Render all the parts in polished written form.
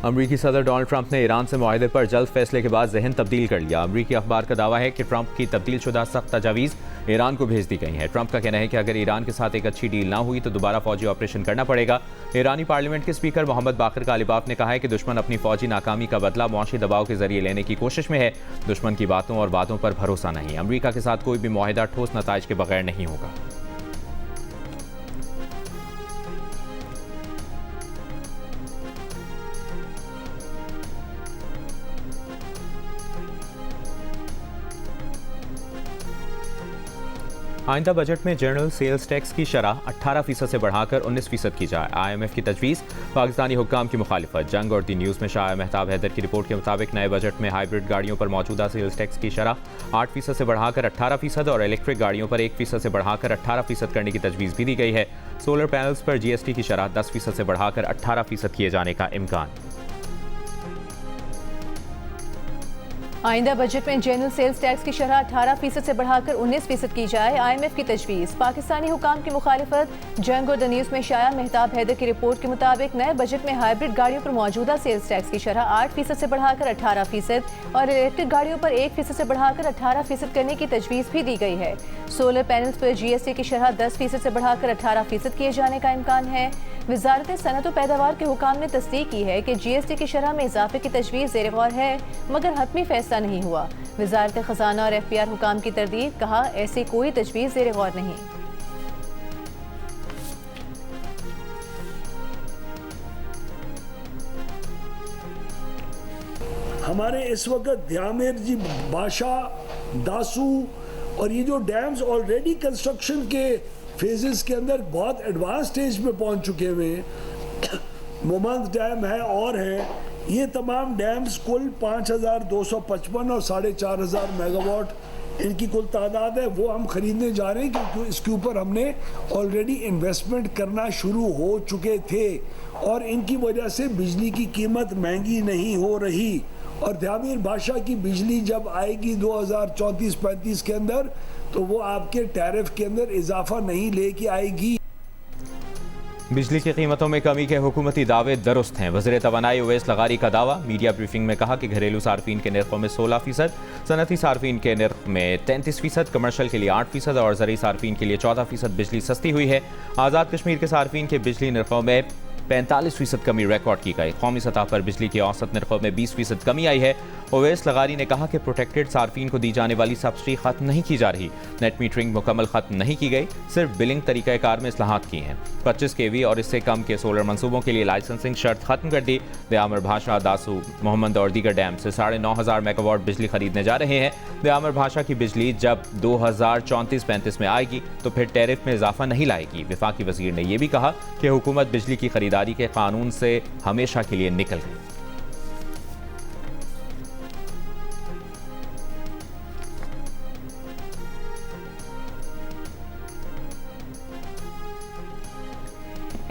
अमरीकी सदर Donald Trump ने ईरान से मुआहदे पर जल्द फैसले के बाद जहन तब्दील कर लिया। अमरीकी अखबार का दावा है कि ट्रंप की तब्दील शुदा सख्त तजावीज़ ईरान को भेज दी गई हैं। ट्रंप का कहना है कि अगर ईरान के साथ एक अच्छी डील ना हुई तो दोबारा फौजी ऑपरेशन करना पड़ेगा। ईरानी पार्लियामेंट के स्पीकर मोहम्मद बाकर गालिबाफ ने कहा है कि दुश्मन अपनी फौजी नाकामी का बदला मुआशी दबाव के जरिए लेने की कोशिश में है। दुश्मन की बातों और वादों पर भरोसा नहीं। अमरीका के साथ कोई भी मुआहदा ठोस नताइज के बगैर नहीं होगा। आइंदा बजट में जनरल सेल्स टैक्स की शरह 18% से बढ़ाकर 19% की जाए। IMF की तजवीज़, पाकिस्तानी हुक्काम की मुखालिफत। जंग और दी न्यूज़ में शाया मेहताब हैदर की रिपोर्ट के मुताबिक नए बजट में हाइब्रिड गाड़ियों पर मौजूदा सेल्स टैक्स की शरह 8% से बढ़ाकर 18% और इलेक्ट्रिक गाड़ियों पर 1% से बढ़ाकर 18% करने की तजवीज़ भी दी गई है। सोलर पैनल्स पर GST की शरह 10% से बढ़ाकर 18% किए जाने का इम्कान। आइंदा बजट में जनरल सेल्स टैक्स की शरह 18% से बढ़ाकर 19% की जाए। IMF की तजवीज़, पाकिस्तानी हुकाम की मुखालिफत। जंग और द न्यूज़ में शाया मेहताब हैदर की रिपोर्ट के मुताबिक नए बजट में हाइब्रिड गाड़ियों पर मौजूदा सेल्स टैक्स की शरह 8% से बढ़ाकर 18% और इलेक्ट्रिक गाड़ियों पर 1% से बढ़ाकर 18% करने की तजवीज़ भी दी गई है। सोलर पैनल्स पर GST की शरह 10% से बढ़ाकर 18% किए जाने का इम्कान है। वजारत सनअत व पैदावार के हुकाम ने तस्दीक की है कि GST की शरह में इजाफे की तजवीज़ ज़ेर गौर है, मगर हतमी फैसला नहीं हुआ। वजारत खजाना और FBR हुकाम की तरदीद, कहा ऐसी कोई तजवीज़ ज़ेर गौर नहीं। हमारे इस वक्त ध्यामेर जी, बाशा, दासू और ये जो डैम्स ऑलरेडी कंस्ट्रक्शन के फेजेस के अंदर बहुत एडवांस स्टेज पे पहुंच चुके हुए हैं। मोमंद डैम है और है, ये तमाम डैम्स कुल 5255 और 4500 मेगावाट इनकी कुल तादाद है। वो हम खरीदने जा रहे हैं क्योंकि इसके ऊपर हमने ऑलरेडी इन्वेस्टमेंट करना शुरू हो चुके थे और इनकी वजह से बिजली की कीमत महंगी नहीं हो रही। और ध्यामीर बादशाह की बिजली जब आएगी 2034-35 के अंदर तो वो आपके टैरिफ के अंदर इजाफा नहीं लेके आएगी। बिजली की कीमतों में कमी के हुकूमती दावे दुरुस्त हैं। वज़ीर तवानाई उवैस लगारी का दावा। मीडिया ब्रीफिंग में कहा कि घरेलू सार्फिन के निर्खों में 16%, सनती सार्फिन के निर्ख में 33%, कमर्शल के लिए 8% और ज़रूरी सार्फिन के लिए 14% बिजली सस्ती हुई है। आज़ाद कश्मीर के सार्फिन के बिजली निर्खों में 45% कमी रिकॉर्ड की गई। कौमी सतह पर बिजली के औसत निर्खों में 20% कमी आई है। ओवैस लगारी ने कहा कि प्रोटेक्टेड सार्फिन को दी जाने वाली सब्सिडी खत्म नहीं की जा रही। नेट मीटरिंग मुकम्मल खत्म नहीं की गई, सिर्फ बिलिंग तरीक़ाकार में इस्लाहात की हैं। 25 kV और इससे कम के सोलर मंसूबों के लिए लाइसेंसिंग शर्त खत्म कर दी। दयामर भाषा, दासू, मोहम्मद और दीगर डैम से 9,500 मेगावाट बिजली खरीदने जा रहे हैं। दयामर भाषा की बिजली जब 2034-35 में आएगी तो फिर टैरिफ में इजाफा नहीं लाएगी। वफाकी वजीर ने यह भी कहा कि हुकूमत बिजली की खरीदारी के कानून से हमेशा के लिए निकल गई।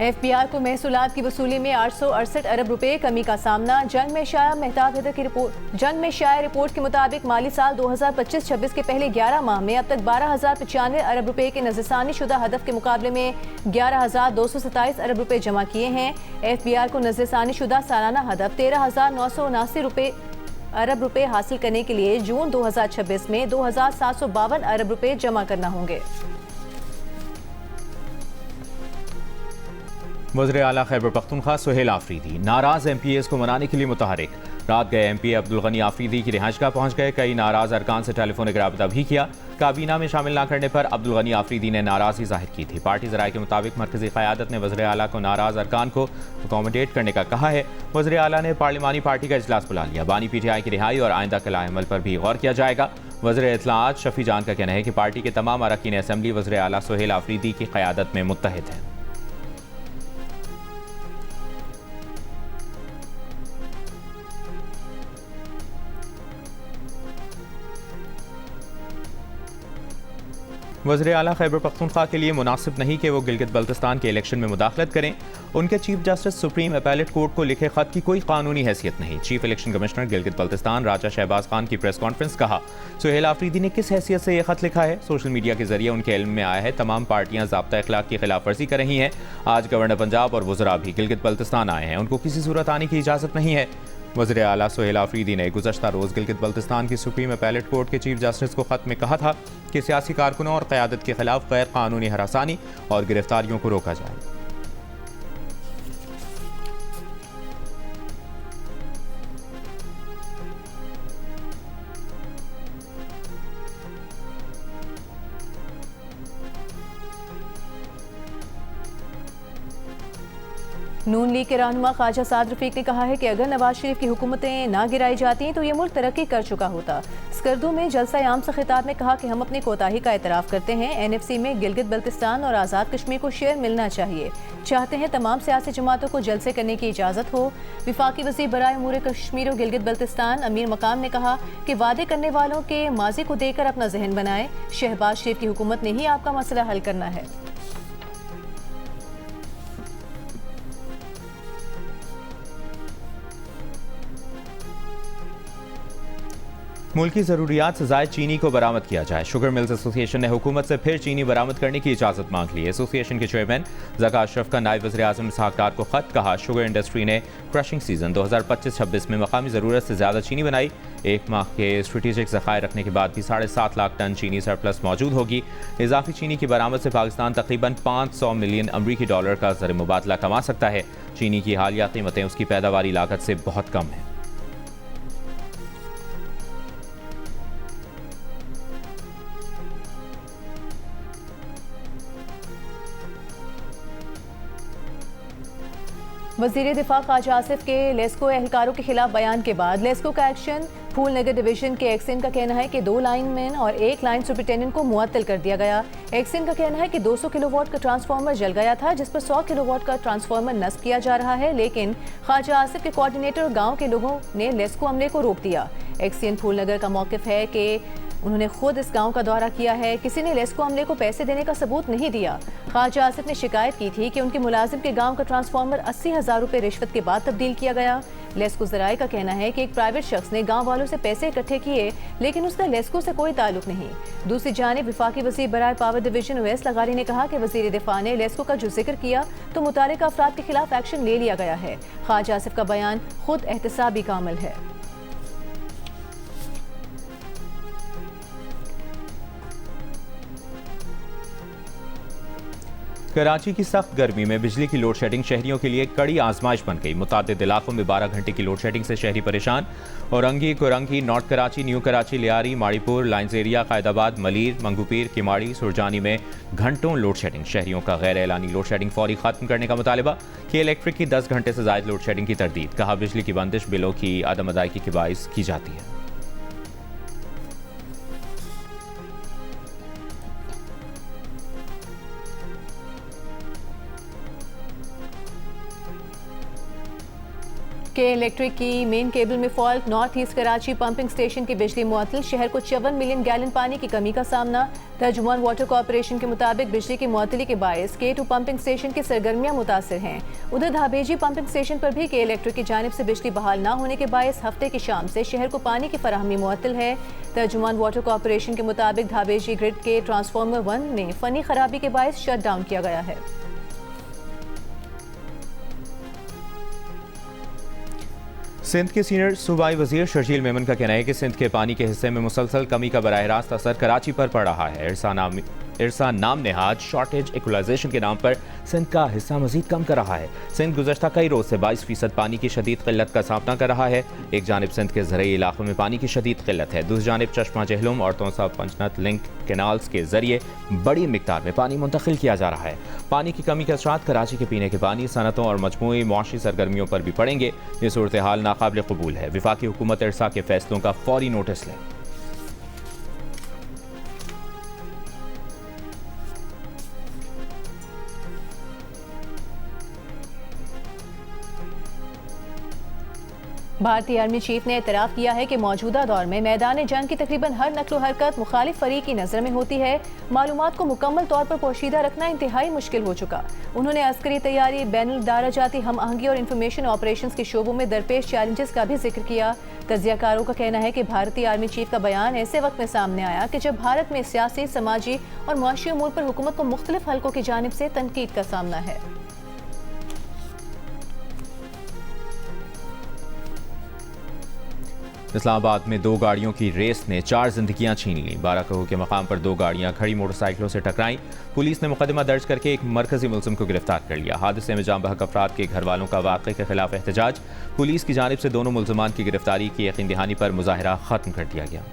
FBR को महसूलात की वसूली में 868 अरब रुपए कमी का सामना। जंग में शाया मेहताब हैदर की रिपोर्ट के मुताबिक माली साल 2025-26 के पहले 11 माह में अब तक 12,095 अरब रुपए के नज़रसानी शुदा हदफ के मुकाबले में 11,227 अरब रुपए जमा किए हैं। FBR को नज़रसानी शुदा सालाना हदफ 13,979 अरब रुपए हासिल करने के लिए जून 2026 में 2,752 अरब रुपए जमा करना होंगे। वज़ीर आला खैबर पख्तूनख्वा सुहेल आफरीदी नाराज MPAs को मनाने के लिए मुतहरिक। रात गए MPA अब्दुल गनी आफरीदी की रिहाइशगाह पहुंच गए। कई नाराज अरकान से टेलीफोनिक राबता भी किया। काबीना में शामिल न करने पर अब्दुल गनी आफरीदी ने नाराजगी जाहिर की थी। पार्टी ज़राए के मुताबिक मरकजी क़यादत ने वज़ीर आला को नाराज अरकान को अकोमोडेट करने का कहा है। वज़ीर आला ने पार्लिमानी पार्टी का इजलास बुला लिया। बानी PTI की रिहाई और आइंदा के लाएअमल पर भी गौर किया जाएगा। वज़ीर इत्तलाआत शफी जान का कहना है कि पार्टी के तमाम अरकान असम्बली वज़ीर आला सुहेल आफरीदी की क़यादत में मुत्तहिद हैं। वज़ीर आला खैबर पख्तूनख्वा के लिए मुनासिब नहीं कि वो गिलगित बल्तिस्तान के इलेक्शन में मुदाखलत करें। उनके chief justice supreme appellate court को लिखे खत की कोई कानूनी हैसियत नहीं। Chief election commissioner Gilgit Baltistan Raja Shahbaz Khan की प्रेस कॉन्फ्रेंस। कहा, सुहेल आफरीदी ने किस हैसियत से यह खत लिखा है? सोशल मीडिया के जरिए उनके इल्म में आया है तमाम पार्टियां ज़ाब्ता अखलाक की खिलाफ वर्जी कर रही हैं। आज गवर्नर पंजाब और वज़रा भी गिलगित बल्तिस्तान आए हैं, उनको किसी सूरत आने की इजाज़त नहीं है। वज़ीर आला सुहेल आफरीदी ने गुज़श्ता रोज़ गिलगित बल्तिस्तान की सुप्रीम अपैलेट कोर्ट के चीफ जस्टिस को खत में कहा था कि सियासी कारकुनों और क़यादत के खिलाफ गैर कानूनी हरासानी और गिरफ्तारियों को रोका जाए। नून लीग के रहनुमा ख्वाजा साद रफीक ने कहा है कि अगर नवाज शरीफ की हुकूमतें ना गिराई जाती तो ये मुल्क तरक्की कर चुका होता। स्कर्दू में जलसा आम से खिताब में कहा कि हम अपनी कोताही का एतराफ़ करते हैं। NFC में गिलगित बल्तिस्तान और आज़ाद कश्मीर को शेयर मिलना चाहिए। चाहते हैं तमाम सियासी जमातों को जलसे करने की इजाज़त हो। विफाकी वज़ीर बराए उमूर कश्मीर और गिलगित बल्तिस्तान अमीर मकाम ने कहा कि वादे करने वालों के माजी को देकर अपना जहन बनाए। शहबाज शरीफ की हुकूमत ने ही आपका मसला हल करना है। मुल्क की ज़रूरियात से ज़ायद चीनी को बरामद किया जाए। शुगर मिल्स एसोसिएशन ने हुकूमत से फिर चीनी बरामद करने की इजाज़त मांग ली। एसोसिएशन के चेयरमैन ज़का अशरफ का नायब वज़ीर आज़म इसहाक़ डार को खत। कहा, शुगर इंडस्ट्री ने क्रशिंग सीजन 2025-26 में मकामी ज़रूरत से ज़्यादा चीनी बनाई। एक माह के स्ट्रेटेजिक ज़खायर रखने के बाद भी 7.5 लाख टन चीनी सरप्लस मौजूद होगी। इजाफी चीनी की बरामद से पाकिस्तान तकरीबन 500 मिलियन अमरीकी डॉलर का ज़र मुबादला कमा सकता है। चीनी की हालिया कीमतें उसकी पैदावारी लागत से बहुत कम हैं। वज़ीर दिफा ख्वाजा आसिफ के लेस्को एहलकारों के खिलाफ बयान के बाद लेस्को का एक्शन। फूल नगर डिवीजन के एक्सिन का कहना है कि 2 लाइनमैन और 1 लाइन सुपरिटेंडेंट को मुअत्तल कर दिया गया। एक्सिन का कहना है कि 200 किलोवाट का ट्रांसफार्मर जल गया था, जिस पर 100 किलोवाट का ट्रांसफार्मर नस्ब किया जा रहा है, लेकिन ख्वाजा आसिफ के कोऑर्डिनेटर और गाँव के लोगों ने लेस्को अमले को रोक दिया। एक्सिन फूल नगर का मौक़िफ़ है कि उन्होंने खुद इस गांव का दौरा किया है, किसी ने लेस्को अमले को पैसे देने का सबूत नहीं दिया। ख्वाजा आसिफ ने शिकायत की थी कि उनके मुलाजिम के गांव का ट्रांसफार्मर 80,000 रुपये रिश्वत के बाद तब्दील किया गया। लेस्को ज़राए का कहना है कि एक प्राइवेट शख्स ने गांव वालों से पैसे इकट्ठे किए, लेकिन उसका लेस्को से कोई ताल्लुक नहीं। दूसरी जानिब विफाकी वज़ीर बराए पावर डिवीजन उवैस लगारी ने कहा कि वज़ीर दिफा ने लेस्को का जो जिक्र किया तो मुतालिका अफराद के खिलाफ एक्शन ले लिया गया है। ख्वाजा आसिफ का बयान खुद एहतसाबी का अमल है। कराची की सख्त गर्मी में बिजली की लोड शेडिंग शहरियों के लिए कड़ी आजमाइश बन गई। मुतादिद इलाकों में 12 घंटे की लोड शेडिंग से शहरी परेशान। Orangi, Korangi, north Karachi, new Karachi, Lyari, Maripur, lines area, Qaidabad, Malir, Manghopir, Kemari, Surjani में घंटों लोड शेडिंग। शहरियों का गैर एलानी लोड शेडिंग फौरी खत्म करने का मुतालबा। के इलेक्ट्रिक की 10 घंटे से ज़ायद लोड शेडिंग की तरदीद। कहा, बिजली की बंदिश बिलों की अदम अदायगी के बाइस की जाती है। के इलेक्ट्रिक की मेन केबल में fault. North east Karachi pumping station की बिजली मुअत्तल। शहर को 54 मिलियन गैलन पानी की कमी का सामना। तर्जुमान वाटर कॉर्पोरेशन के मुताबिक बिजली की मुअत्तली के बायस K2 पंपिंग स्टेशन की सरगर्मियां मुतासर हैं। उधर धाबेजी पंपिंग स्टेशन पर भी के इलेक्ट्रिक की जानिब से बिजली बहाल न होने के बायस हफ्ते की शाम से शहर को पानी की फराहमी मुअत्तल है। तर्जुमान वाटर कॉर्पोरेशन के मुताबिक धाबेजी ग्रिड के ट्रांसफार्मर 1 में फनी खराबी के बायस शट डाउन किया गया है। सिंध के सीनियर सूबाई वजीर शर्जील मेमन का कहना है कि सिंध के पानी के हिस्से में मुसलसल कमी का बराह रास्त असर कराची पर पड़ रहा है। इरसा नाम नेहाज शॉर्टेज इक्वलाइजेशन के नाम पर सिंध का हिस्सा मजीद कम कर रहा है। सिंध गुज़श्ता कई रोज़ से 22% पानी की शदीद किल्लत का सामना कर रहा है। एक जानिब सिंध के ज़रई इलाकों में पानी की शदीद किल्लत है, दूसरी जानिब चश्मा जहलुम और तोसा पंचनत लिंक कैनाल्स के जरिए बड़ी मिकदार में पानी मुंतकिल किया जा रहा है। पानी की कमी के असरात कराची के पीने के पानी, सनतों और मजमूई मुआशी सरगर्मियों पर भी पड़ेंगे। ये सूरत हाल नाकाबिल कबूल है। विफाकी हुकूमत इरसा के फैसलों का फौरी नोटिस लें। भारतीय आर्मी चीफ ने एतराफ़ किया है कि मौजूदा दौर में मैदान जंग की तकरीबन हर नक्लो हरकत मुखालिफ फरीक की नज़र में होती है। मालूमात को मुकम्मल तौर पर पोशीदा रखना इंतहाई मुश्किल हो चुका। उन्होंने अस्करी तैयारी, बैनुल-दाराजाती हम आहंगी और इंफॉर्मेशन ऑपरेशंस के शोबों में दरपेश चैलेंजेस का भी जिक्र किया। तजियाकारों का कहना है कि भारतीय आर्मी चीफ का बयान ऐसे वक्त में सामने आया कि जब भारत में सियासी, समाजी और मुआशी उमूर पर हुकूमत को मुख्तलिफ हलकों की जानिब से तनकीद का सामना है। इस्लामाबाद में 2 गाड़ियों की रेस ने 4 जिंदगियां छीन ली। बाराकहू के मकाम पर 2 गाड़ियां खड़ी मोटरसाइकिलों से टकराईं। पुलिस ने मुकदमा दर्ज करके एक मरकजी मुलजिम को गिरफ्तार कर लिया। हादसे में जाम बहक अफराद के घर वालों का वाक़े के खिलाफ एहतजाज। पुलिस की जानिब से दोनों मुलजमान की गिरफ्तारी की यकीन दहानी पर मुजाहिरा खत्म कर दिया गया।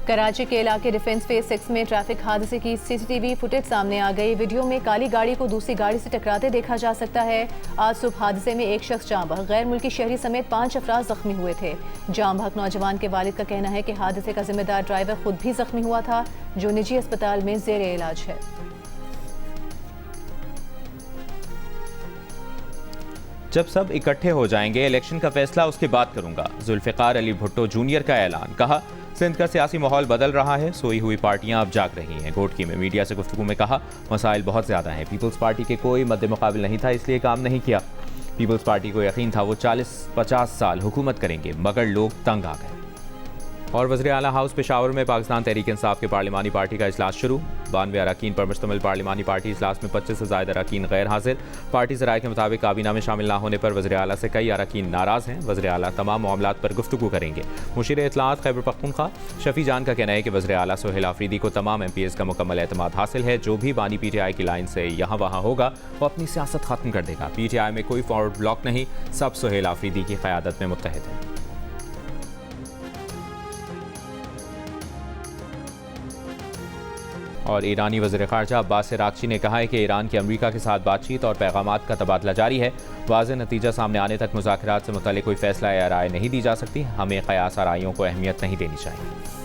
कराची के इलाके डिफेंस फेज 6 में ट्रैफिक हादसे की सीसीटीवी फुटेज सामने आ गई। वीडियो में काली गाड़ी को दूसरी गाड़ी से टकराते देखा जा सकता है। आज सुबह हादसे में एक शख्स जाम बहक, गैर मुल्की शहरी समेत 5 अफराद जख्मी हुए थे। जाम बहक नौजवान के वालिद का कहना है कि हादसे का जिम्मेदार ड्राइवर खुद भी जख्मी हुआ था, जो निजी अस्पताल में जेर इलाज है। जब सब इकट्ठे हो जाएंगे, इलेक्शन का फैसला उसके बाद करूंगा। जुल्फिकार अली भुट्टो जूनियर का ऐलान। कहा, सिंध का सियासी माहौल बदल रहा है, सोई हुई पार्टियां अब जाग रही हैं। घोटकी में मीडिया से गुफ्तगू में कहा, मसाइल बहुत ज़्यादा हैं। पीपल्स पार्टी के कोई मद्दे मुकाबिल नहीं था, इसलिए काम नहीं किया। पीपल्स पार्टी को यकीन था वो 40-50 साल हुकूमत करेंगे, मगर लोग तंग आ गए। और वज़ीर आला हाउस पेशावर में पाकिस्तान तहरीक इंसाफ के पार्लिमानी पार्टी का इजलास शुरू। 92 अरकान पर मुश्तमिल पार्लिमानी पार्टी इजलास में 25 से ज़ायद अरकान गैर हाजिर। पार्टी ज़राए के मुताबिक काबीना में शामिल ना होने पर वज़ीर आला से कई अरकान नाराज़ हैं। वज़ीर आला तमाम मामलात पर गुफ्तगू करेंगे। मुशीर इत्तलाआत खैबर पख्तूनख्वा शफी जान का कहना है कि वज़ीर आला सोहेल आफरीदी को तमाम MPs का मुकम्मल एतमाद हासिल है। जो भी बानी PTI की लाइन से यहाँ वहाँ होगा, वो अपनी सियासत ख़त्म कर देगा। PTI में कोई फॉरवर्ड ब्लॉक नहीं, सब सोहेल आफरीदी की क़यादत में मुत्तहिद है। और ईरानी वज़ीर ख़ारजा अब्बास अराग़ची ने कहा है कि ईरान की अमरीका के साथ बातचीत और पैगामात का तबादला जारी है। वाज़ेह नतीजा सामने आने तक मुज़ाकरात से मुतल्लिक़ कोई फ़ैसला या राय नहीं दी जा सकती। हमें क़यास आराइयों को अहमियत नहीं देनी चाहिए।